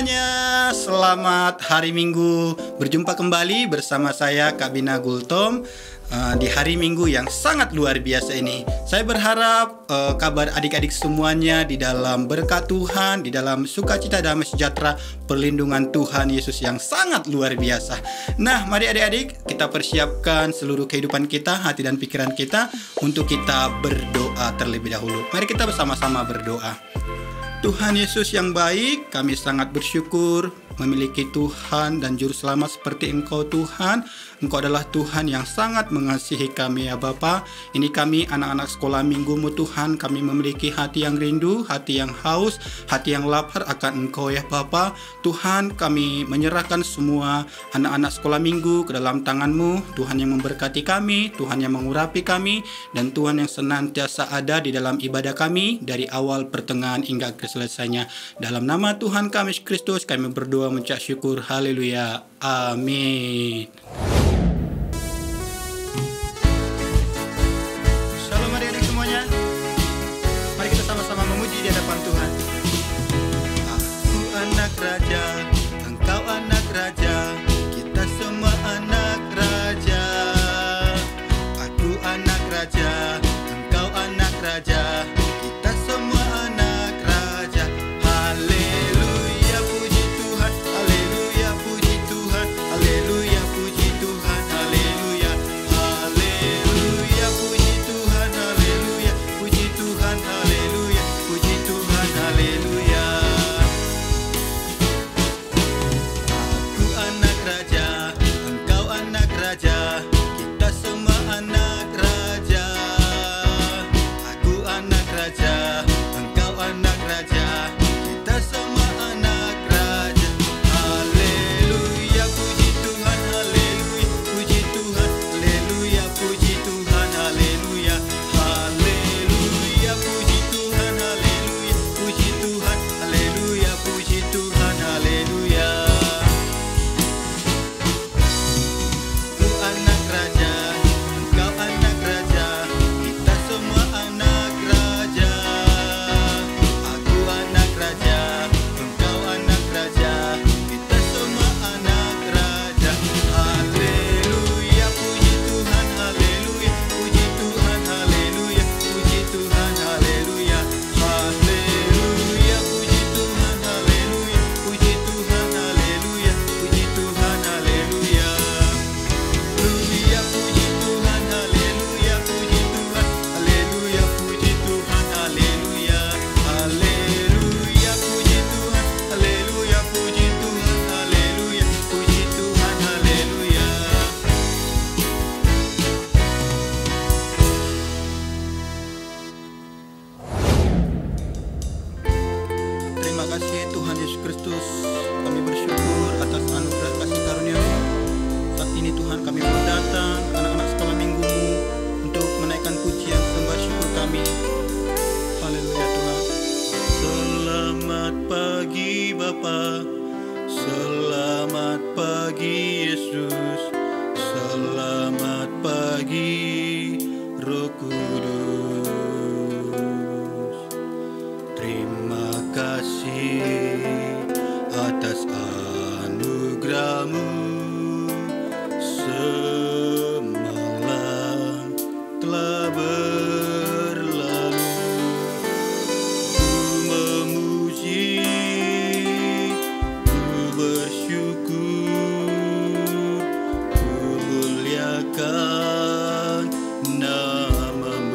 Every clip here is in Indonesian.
semuanya, selamat hari Minggu. Berjumpa kembali bersama saya Kak Bina Gultom di hari Minggu yang sangat luar biasa ini. Saya berharap kabar adik-adik semuanya di dalam berkat Tuhan, di dalam sukacita damai sejahtera, perlindungan Tuhan Yesus yang sangat luar biasa. Nah, mari adik-adik kita persiapkan seluruh kehidupan kita, hati dan pikiran kita untuk kita berdoa terlebih dahulu. Mari kita bersama-sama berdoa. Tuhan Yesus yang baik, kami sangat bersyukur memiliki Tuhan dan Juru Selamat seperti Engkau Tuhan. Engkau adalah Tuhan yang sangat mengasihi kami ya Bapa. Ini kami anak-anak sekolah minggu-Mu Tuhan. Kami memiliki hati yang rindu, hati yang haus, hati yang lapar akan Engkau ya Bapa. Tuhan, kami menyerahkan semua anak-anak sekolah minggu ke dalam tangan-Mu. Tuhan yang memberkati kami, Tuhan yang mengurapi kami, dan Tuhan yang senantiasa ada di dalam ibadah kami dari awal, pertengahan hingga selesainya. Dalam nama Tuhan kami Yesus Kristus kami berdoa mengucap syukur. Haleluya. Amin. Shalom adik-adik semuanya. Mari kita sama-sama memuji di hadapan Tuhan. Aku anak raja, engkau anak raja, kita semua anak raja. Aku anak raja, engkau anak raja, kita semua anak raja. Haleluya, puji Tuhan. Haleluya, puji Tuhan. Haleluya, puji Tuhan. Haleluya. Haleluya, puji Tuhan. Haleluya, puji Tuhan. Haleluya, puji Tuhan. Haleluya. Aku anak raja, engkau anak raja, kita semua anak raja. Aku anak raja, engkau anak raja, kita semua anak raja. Haleluya, puji Tuhan. Haleluya, puji Tuhan. Haleluya, puji Tuhan. Haleluya. Haleluya, puji Tuhan. Haleluya, puji Tuhan. Haleluya, puji Tuhan. Haleluya. Aku anak raja, engkau anak raja, kita semua anak raja. Aku anak raja, engkau anak raja, kita semua anak raja. Haleluya, puji Tuhan. Haleluya, puji Tuhan. Haleluya, puji Tuhan. Haleluya. Haleluya, puji Tuhan. Haleluya, puji Tuhan. Haleluya, puji Tuhan. Haleluya. Haleluya, puji Tuhan. Haleluya, puji Tuhan. Haleluya, puji Tuhan. Haleluya. Haleluya, puji Tuhan. Haleluya, puji Tuhan. Haleluya, puji Tuhan. Haleluya. Terima kasih Tuhan Yesus Kristus. Kami bersyukur atas anugerah kasih karunia-Mu. Saat ini Tuhan kami mau datang anak-anak sekolah minggu-Mu untuk menaikkan pujian sembah syukur kami. Haleluya Tuhan. Selamat pagi Bapa, selamat pagi Yesus, selamat pagi Roh Kudus. Terima kasih atas anugerah-Mu. Semalam telah berlalu, ku memuji, ku bersyukur, ku muliakan nama-Mu.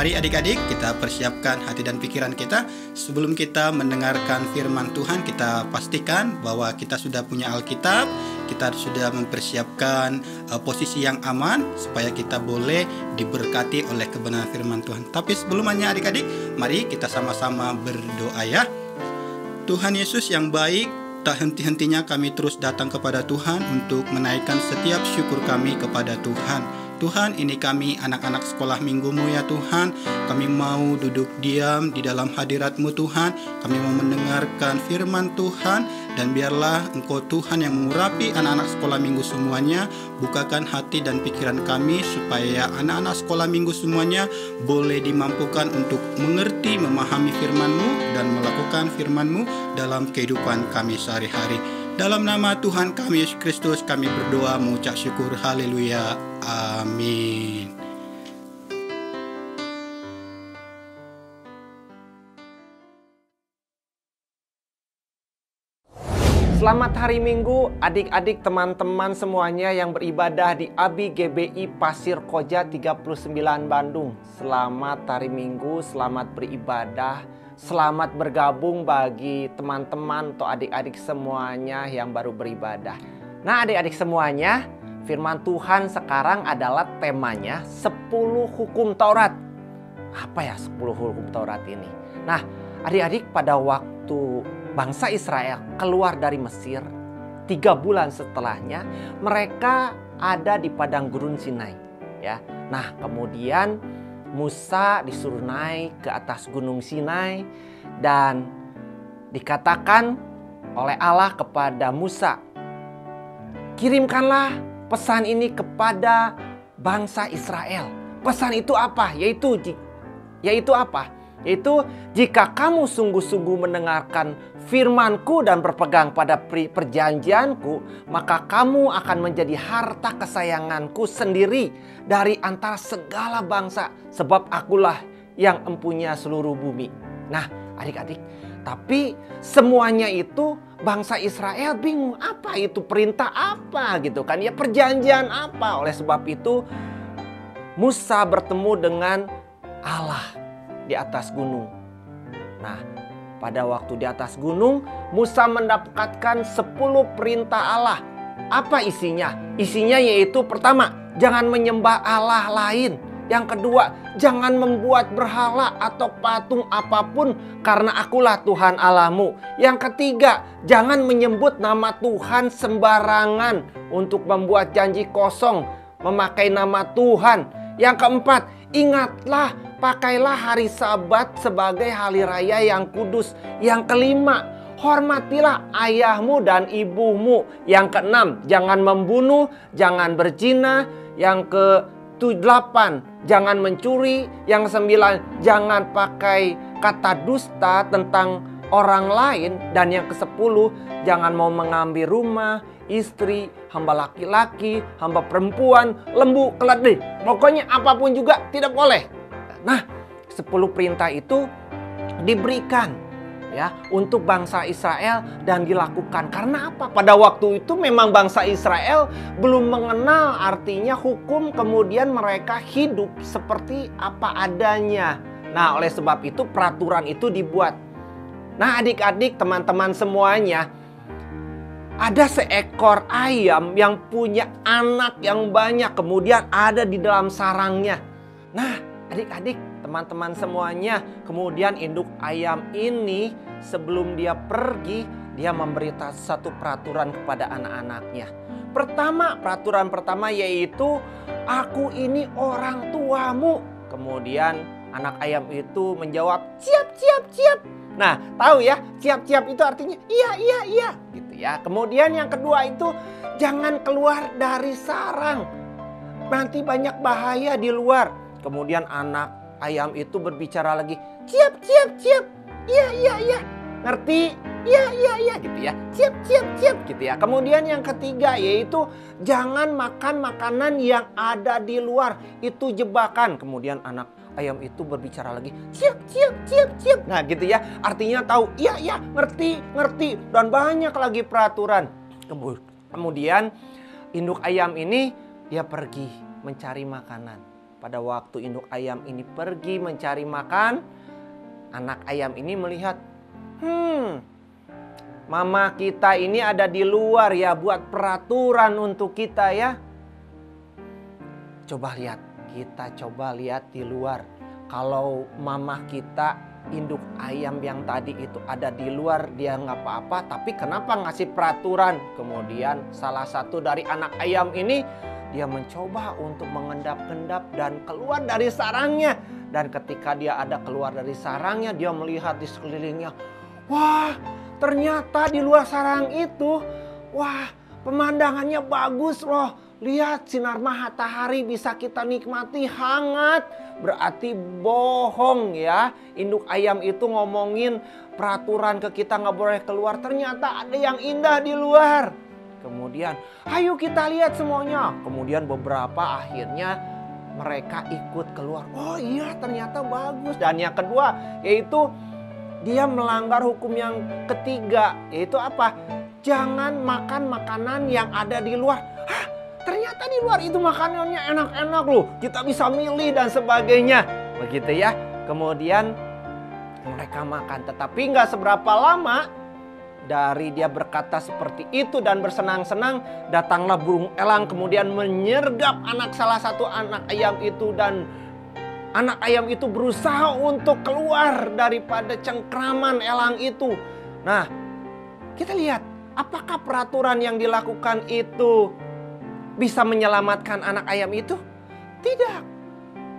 Mari adik-adik kita persiapkan hati dan pikiran kita. Sebelum kita mendengarkan firman Tuhan, kita pastikan bahwa kita sudah punya Alkitab. Kita sudah mempersiapkan posisi yang aman supaya kita boleh diberkati oleh kebenaran firman Tuhan. Tapi sebelumnya adik-adik, mari kita sama-sama berdoa ya. Tuhan Yesus yang baik, tak henti-hentinya kami terus datang kepada Tuhan untuk menaikkan setiap syukur kami kepada Tuhan. Tuhan, ini kami anak-anak sekolah minggumu ya Tuhan. Kami mau duduk diam di dalam hadirat-Mu Tuhan. Kami mau mendengarkan firman Tuhan. Dan biarlah Engkau Tuhan yang mengurapi anak-anak sekolah minggu semuanya. Bukakan hati dan pikiran kami supaya anak-anak sekolah minggu semuanya boleh dimampukan untuk mengerti, memahami firman-Mu dan melakukan firman-Mu dalam kehidupan kami sehari-hari. Dalam nama Tuhan kami Yesus Kristus kami berdoa mengucap syukur. Haleluya. Amin. Selamat hari Minggu adik-adik teman-teman semuanya yang beribadah di ABI GBI Pasir Koja 39 Bandung. Selamat hari Minggu, selamat beribadah. Selamat bergabung bagi teman-teman atau adik-adik semuanya yang baru beribadah. Nah adik-adik semuanya, firman Tuhan sekarang adalah temanya 10 hukum Taurat. Apa ya 10 hukum Taurat ini? Nah adik-adik, pada waktu bangsa Israel keluar dari Mesir, 3 bulan setelahnya mereka ada di padang gurun Sinai. Ya, nah kemudian Musa disuruh naik ke atas gunung Sinai dan dikatakan oleh Allah kepada Musa, kirimkanlah pesan ini kepada bangsa Israel. Pesan itu apa? Yaitu apa? Yaitu jika kamu sungguh-sungguh mendengarkan firman-Ku dan berpegang pada perjanjian-Ku, maka kamu akan menjadi harta kesayangan-Ku sendiri dari antara segala bangsa, sebab Akulah yang empunya seluruh bumi. Nah, adik-adik, tapi semuanya itu bangsa Israel bingung, apa itu perintah apa gitu kan? Ya perjanjian apa? Oleh sebab itu Musa bertemu dengan Allah di atas gunung. Nah, pada waktu di atas gunung, Musa mendapatkan 10 perintah Allah. Apa isinya? Isinya yaitu pertama, jangan menyembah Allah lain. Yang kedua, jangan membuat berhala atau patung apapun karena Akulah Tuhan Allahmu. Yang ketiga, jangan menyebut nama Tuhan sembarangan untuk membuat janji kosong, memakai nama Tuhan. Yang keempat, ingatlah, pakailah hari Sabat sebagai hari raya yang kudus. Yang kelima, hormatilah ayahmu dan ibumu. Yang keenam, jangan membunuh, jangan berzina. Yang ke-8, jangan mencuri. Yang ke-9, jangan pakai kata dusta tentang orang lain. Dan yang ke-10, jangan mau mengambil rumah, istri, hamba laki-laki, hamba perempuan, lembu, keledai. Pokoknya apapun juga tidak boleh. Nah, 10 perintah itu diberikan ya untuk bangsa Israel dan dilakukan. Karena apa? Pada waktu itu memang bangsa Israel belum mengenal artinya hukum, kemudian mereka hidup seperti apa adanya. Nah, oleh sebab itu peraturan itu dibuat. Nah, adik-adik, teman-teman semuanya, ada seekor ayam yang punya anak yang banyak, kemudian ada di dalam sarangnya. Nah, adik-adik, teman-teman semuanya, kemudian induk ayam ini sebelum dia pergi, dia memberi satu peraturan kepada anak-anaknya. Peraturan pertama yaitu, aku ini orang tuamu. Kemudian anak ayam itu menjawab, siap, siap, siap. Nah, tahu ya, siap-siap itu artinya iya gitu ya. Kemudian yang kedua itu, jangan keluar dari sarang. Nanti banyak bahaya di luar. Kemudian anak ayam itu berbicara lagi, siap, siap, siap. Iya. Ngerti? Iya gitu ya. Siap gitu ya. Kemudian yang ketiga yaitu jangan makan makanan yang ada di luar. Itu jebakan. Kemudian anak ayam itu berbicara lagi, siap. Nah gitu ya. Artinya tahu, iya, ngerti. Dan banyak lagi peraturan. Kemudian induk ayam ini dia pergi mencari makanan. Pada waktu induk ayam ini pergi mencari makan, anak ayam ini melihat, mama kita ini ada di luar ya, buat peraturan untuk kita ya. Coba lihat, kita coba lihat di luar. Kalau mama kita, induk ayam yang tadi itu ada di luar, dia nggak apa-apa, tapi kenapa ngasih peraturan? Kemudian salah satu dari anak ayam ini, dia mencoba untuk mengendap-endap dan keluar dari sarangnya. Dan ketika dia ada keluar dari sarangnya, dia melihat di sekelilingnya. Wah, ternyata di luar sarang itu, wah, pemandangannya bagus loh. Lihat sinar matahari bisa kita nikmati hangat. Berarti bohong ya. Induk ayam itu ngomongin peraturan ke kita nggak boleh keluar. Ternyata ada yang indah di luar. Kemudian, ayo kita lihat semuanya. Kemudian beberapa akhirnya mereka ikut keluar. Oh iya, ternyata bagus. Dan yang kedua, yaitu dia melanggar hukum yang ketiga. Yaitu apa? Jangan makan makanan yang ada di luar. Hah, ternyata di luar itu makanannya enak-enak loh. Kita bisa milih dan sebagainya. Begitu ya. Kemudian mereka makan. Tetapi nggak seberapa lama, dari dia berkata seperti itu dan bersenang-senang, datanglah burung elang kemudian menyergap salah satu anak ayam itu. Dan anak ayam itu berusaha untuk keluar daripada cengkraman elang itu. Nah, kita lihat apakah peraturan yang dilakukan itu bisa menyelamatkan anak ayam itu? Tidak.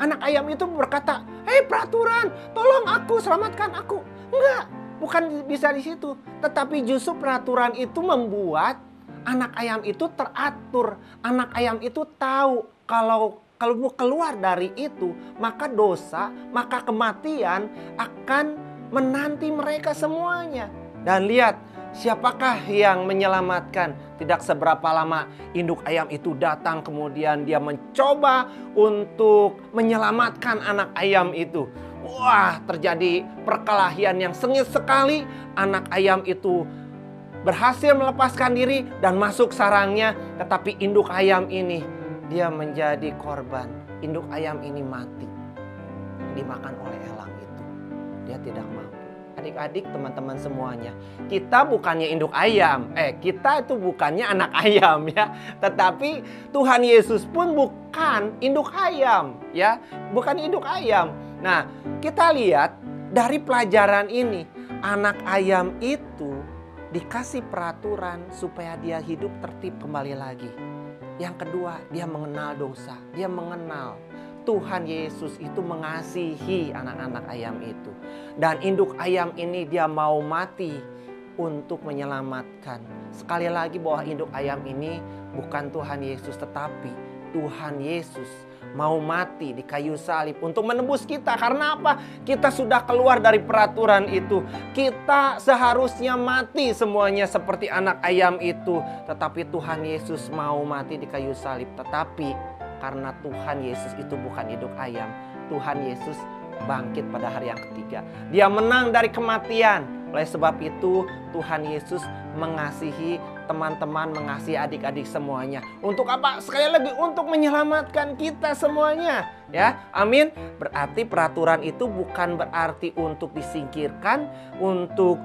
Anak ayam itu berkata, "Hei peraturan, tolong aku, selamatkan aku." Enggak. Bukan bisa di situ, tetapi justru peraturan itu membuat anak ayam itu teratur. Anak ayam itu tahu kalau mau keluar dari itu, maka dosa, maka kematian akan menanti mereka semuanya. Dan lihat, siapakah yang menyelamatkan? Tidak seberapa lama induk ayam itu datang, kemudian dia mencoba untuk menyelamatkan anak ayam itu. Wah, terjadi perkelahian yang sengit sekali. Anak ayam itu berhasil melepaskan diri dan masuk sarangnya. Tetapi induk ayam ini, dia menjadi korban. Induk ayam ini mati, dimakan oleh elang itu. Dia tidak mampu. Adik-adik, teman-teman semuanya, kita bukannya induk ayam. Kita itu bukannya anak ayam ya. Tetapi Tuhan Yesus pun bukan induk ayam ya. Bukan induk ayam. Nah, kita lihat dari pelajaran ini, anak ayam itu dikasih peraturan supaya dia hidup tertib kembali lagi. Yang kedua, dia mengenal dosa. Dia mengenal Tuhan Yesus itu mengasihi anak-anak ayam itu. Dan induk ayam ini dia mau mati untuk menyelamatkan. Sekali lagi bahwa induk ayam ini bukan Tuhan Yesus, tetapi Tuhan Yesus mau mati di kayu salib untuk menebus kita. Karena apa? Kita sudah keluar dari peraturan itu. Kita seharusnya mati semuanya seperti anak ayam itu. Tetapi Tuhan Yesus mau mati di kayu salib. Tetapi karena Tuhan Yesus itu bukan induk ayam, Tuhan Yesus bangkit pada hari yang ketiga. Dia menang dari kematian. Oleh sebab itu Tuhan Yesus mengasihi teman-teman, mengasihi adik-adik semuanya. Untuk apa? Sekali lagi, untuk menyelamatkan kita semuanya. Ya, amin. Berarti peraturan itu bukan berarti untuk disingkirkan, untuk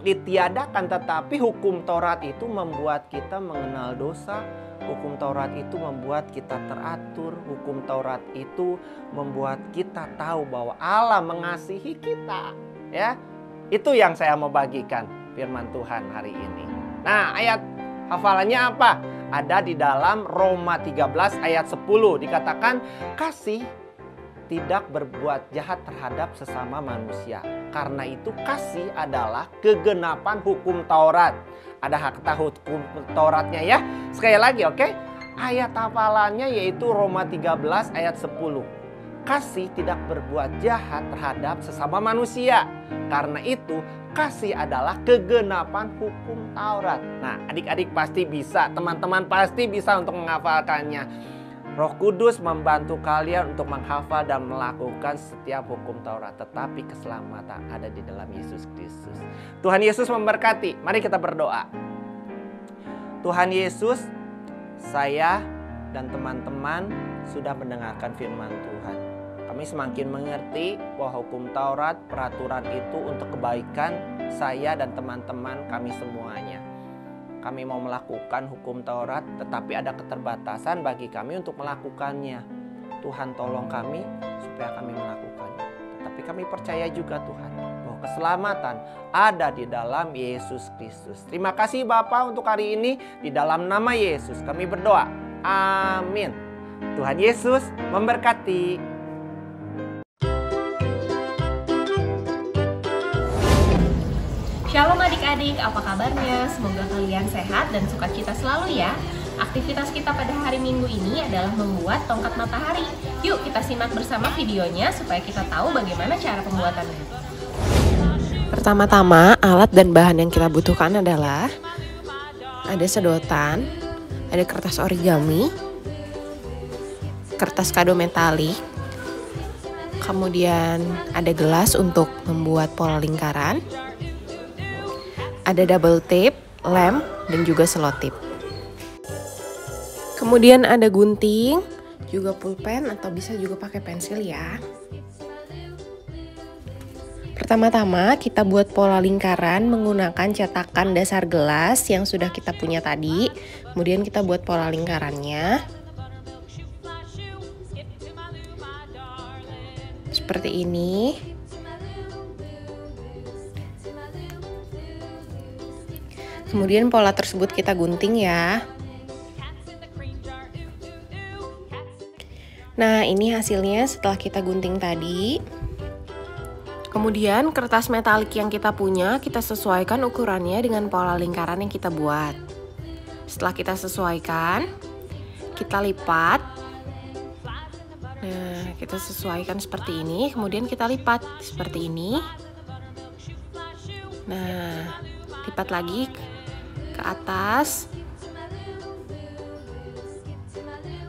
ditiadakan. Tetapi hukum Taurat itu membuat kita mengenal dosa. Hukum Taurat itu membuat kita teratur. Hukum Taurat itu membuat kita tahu bahwa Allah mengasihi kita. Ya, itu yang saya mau bagikan firman Tuhan hari ini. Nah, ayat hafalannya apa? Ada di dalam Roma 13 ayat 10. Dikatakan, kasih tidak berbuat jahat terhadap sesama manusia. Karena itu kasih adalah kegenapan hukum Taurat. Ada kata hukum Tauratnya ya. Sekali lagi, oke? Ayat hafalannya yaitu Roma 13 ayat 10. Kasih tidak berbuat jahat terhadap sesama manusia. Karena itu kasih adalah kegenapan hukum Taurat. Nah, adik-adik pasti bisa, teman-teman pasti bisa untuk menghafalkannya. Roh Kudus membantu kalian untuk menghafal dan melakukan setiap hukum Taurat. Tetapi keselamatan ada di dalam Yesus Kristus. Tuhan Yesus memberkati. Mari kita berdoa. Tuhan Yesus, saya dan teman-teman sudah mendengarkan firman Tuhan. Kami semakin mengerti bahwa hukum Taurat, peraturan itu untuk kebaikan saya dan teman-teman kami semuanya. Kami mau melakukan hukum Taurat, tetapi ada keterbatasan bagi kami untuk melakukannya. Tuhan tolong kami supaya kami melakukannya. Tetapi kami percaya juga Tuhan bahwa keselamatan ada di dalam Yesus Kristus. Terima kasih Bapa untuk hari ini. Di dalam nama Yesus kami berdoa. Amin. Tuhan Yesus memberkati. Shalom adik-adik, apa kabarnya? Semoga kalian sehat dan sukacita selalu ya. Aktivitas kita pada hari Minggu ini adalah membuat tongkat matahari. Yuk kita simak bersama videonya supaya kita tahu bagaimana cara pembuatannya. Pertama-tama, alat dan bahan yang kita butuhkan adalah ada sedotan, ada kertas origami, kertas kado metalik, kemudian ada gelas untuk membuat pola lingkaran, ada double tape, lem, dan juga selotip. Kemudian ada gunting, juga pulpen atau bisa juga pakai pensil ya. Pertama-tama kita buat pola lingkaran menggunakan cetakan dasar gelas yang sudah kita punya tadi. Kemudian kita buat pola lingkarannya. Seperti ini. Kemudian pola tersebut kita gunting ya. Nah, ini hasilnya setelah kita gunting tadi. Kemudian kertas metalik yang kita punya, kita sesuaikan ukurannya dengan pola lingkaran yang kita buat. Setelah kita sesuaikan, kita lipat. Nah, kita sesuaikan seperti ini, kemudian kita lipat seperti ini. Nah, lipat lagi ke atas.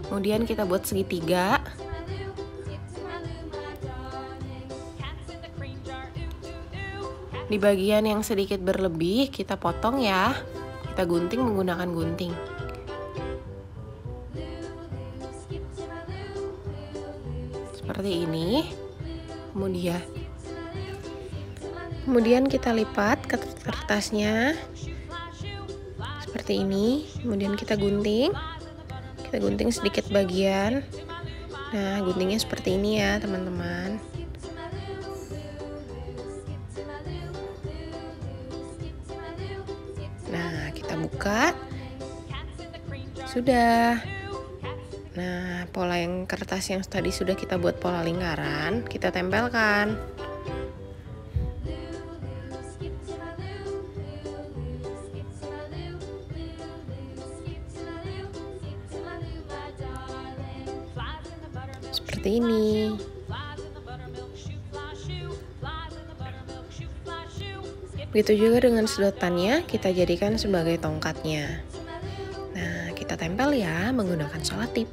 Kemudian kita buat segitiga. Di bagian yang sedikit berlebih kita potong ya. Kita gunting menggunakan gunting. Seperti ini. Kemudian kita lipat ke kertasnya. Seperti ini. Kemudian kita gunting. Kita gunting sedikit bagian. Nah, guntingnya seperti ini ya, teman-teman. Nah, kita buka. Sudah. Nah, pola yang kertas yang tadi sudah kita buat pola lingkaran, kita tempelkan. Seperti ini. Begitu juga dengan sedotannya, kita jadikan sebagai tongkatnya. Nah, kita tempel ya menggunakan selotip.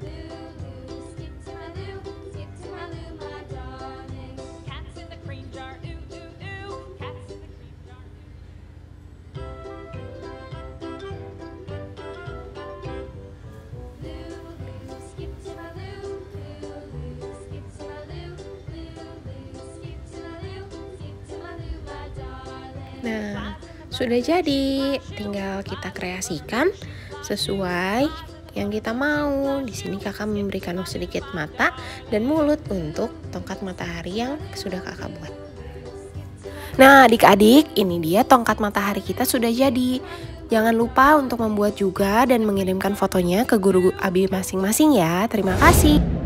Nah, sudah jadi, tinggal kita kreasikan sesuai yang kita mau. Di sini kakak memberikan sedikit mata dan mulut untuk tongkat matahari yang sudah kakak buat. Nah, adik-adik, ini dia tongkat matahari kita sudah jadi. Jangan lupa untuk membuat juga dan mengirimkan fotonya ke guru Abi masing-masing ya. Terima kasih.